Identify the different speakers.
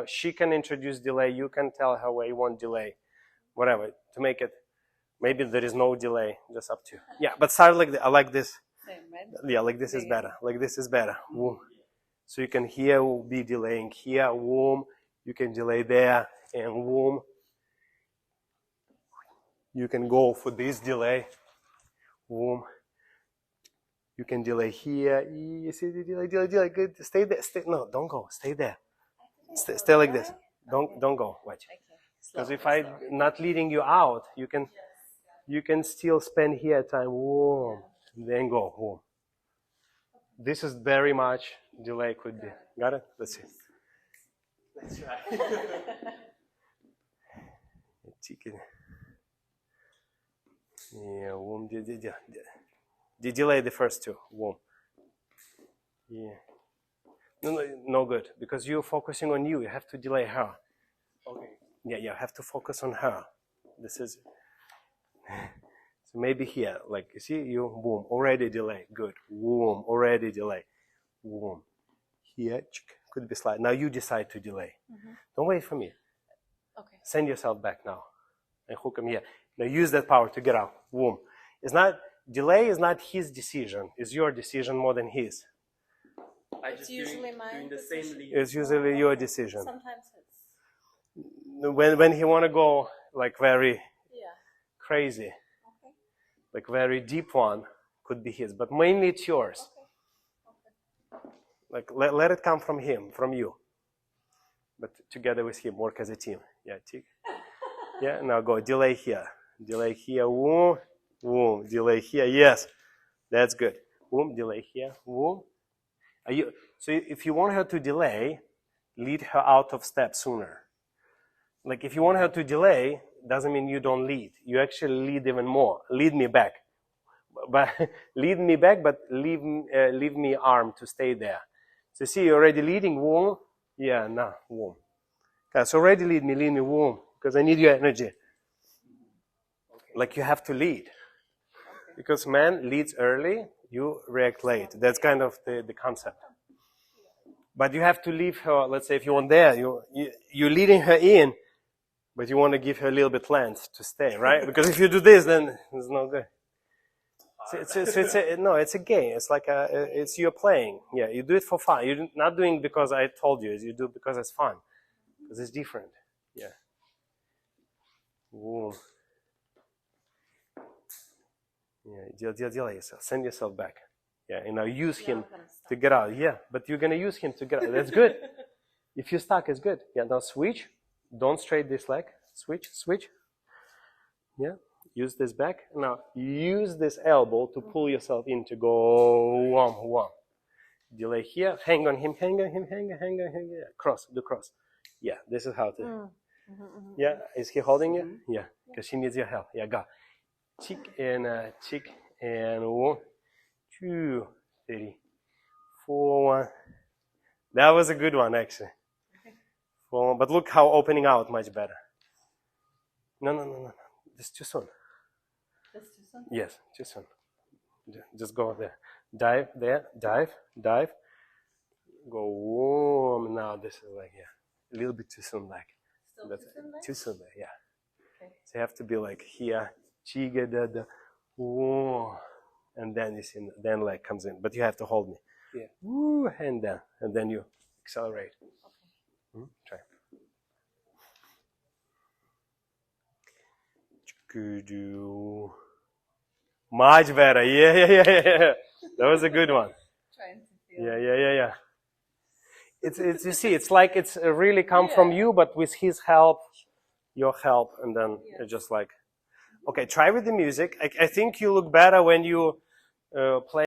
Speaker 1: she can introduce delay. You can tell her where you want delay, whatever, to make it. Maybe there is no delay, just up to you. Yeah, but start like I like this. Yeah, like this is better. Like this is better. Whoom. So you can here be delaying here. Whoom. You can delay there and whoom. You can go for this delay. Whoom. You can delay here. You see the delay. Good. Stay there. No, don't go. Stay there. Stay like this. Don't go. Watch. Because if I'm not leading you out, you can still spend here time. Whoom. Then go. Whoom. This is very much delay could be. Got it? Let's see. Let's try. Yeah, whoom. Delay the first two. Whoom. Yeah. No good. Because you're focusing on you. You have to delay her. Okay. Yeah, you have to focus on her. This is. So maybe here, like you see, you boom, already delay. Good. Whoom, already delay. Whoom. Here, could be slide. Now you decide to delay. Don't wait for me.
Speaker 2: Okay.
Speaker 1: Send yourself back now. And hook him here. Now use that power to get out. Whoom. It's not, delay is not his decision. It's your decision more than his.
Speaker 2: It's usually mine.
Speaker 1: It's usually your decision.
Speaker 2: Sometimes it's...
Speaker 1: When he want to go like very crazy, like very deep one, could be his. But mainly it's yours. Like let it come from him, from you. But together with him, work as a team. Yeah, tick. Yeah, now go. Delay here. Delay here. Whoom. Whoom. Delay here. Yes. That's good. Whoom. Delay here. Whoom. So if you want her to delay, lead her out of step sooner. Like if you want her to delay, doesn't mean you don't lead. You actually lead even more. Lead me back. But lead me back, but leave me arm to stay there. So see, you're already leading. Whoom. Yeah, nah. Whoom. Okay, so already lead me, whoom. Because I need your energy. Okay. Like you have to lead. Okay. Because man leads early, you react late. That's kind of the concept. But you have to leave her, let's say if you want there, you're leading her in, but you want to give her a little bit length to stay, right? Because if you do this, then it's not good. It's a game. It's like it's you're playing. Yeah, you do it for fun. You're not doing it because I told you. You do it because it's fun. Because it's different. Yeah. Whoa. Yeah, delay yourself. Send yourself back. Yeah, and now use him to get out. Yeah, but you're going to use him to get out. That's good. If you're stuck, it's good. Yeah, now switch. Don't straight this leg. Switch. Yeah, use this back. Now use this elbow to pull yourself in to go wham. Delay here. Hang on him. Yeah. Cross. Yeah, this is how to. Yeah, is he holding you? Yeah, because she needs your help. Yeah, go. Cheek and 1, 2, 3, 4, 1. That was a good one, actually. 4, but look how opening out much better. No. This is too soon.
Speaker 2: That's too soon?
Speaker 1: Yes, too soon. Just go there. Dive there. Dive. Go warm. Now this is like, yeah, a little bit too soon, like.
Speaker 2: Still too soon, like?
Speaker 1: Too soon there, yeah.
Speaker 2: Okay.
Speaker 1: So you have to be like here, chiga da, whoa, and then you see, then leg comes in, but you have to hold me. Yeah. Woo, hand down, and then you accelerate. Okay. Try. Much better. Yeah. That was a good one.
Speaker 2: Trying to feel.
Speaker 1: Yeah. It's you see, it's like it's really come from you, but with his help, your help, and then it's just like, okay, try with the music. I think you look better when you play.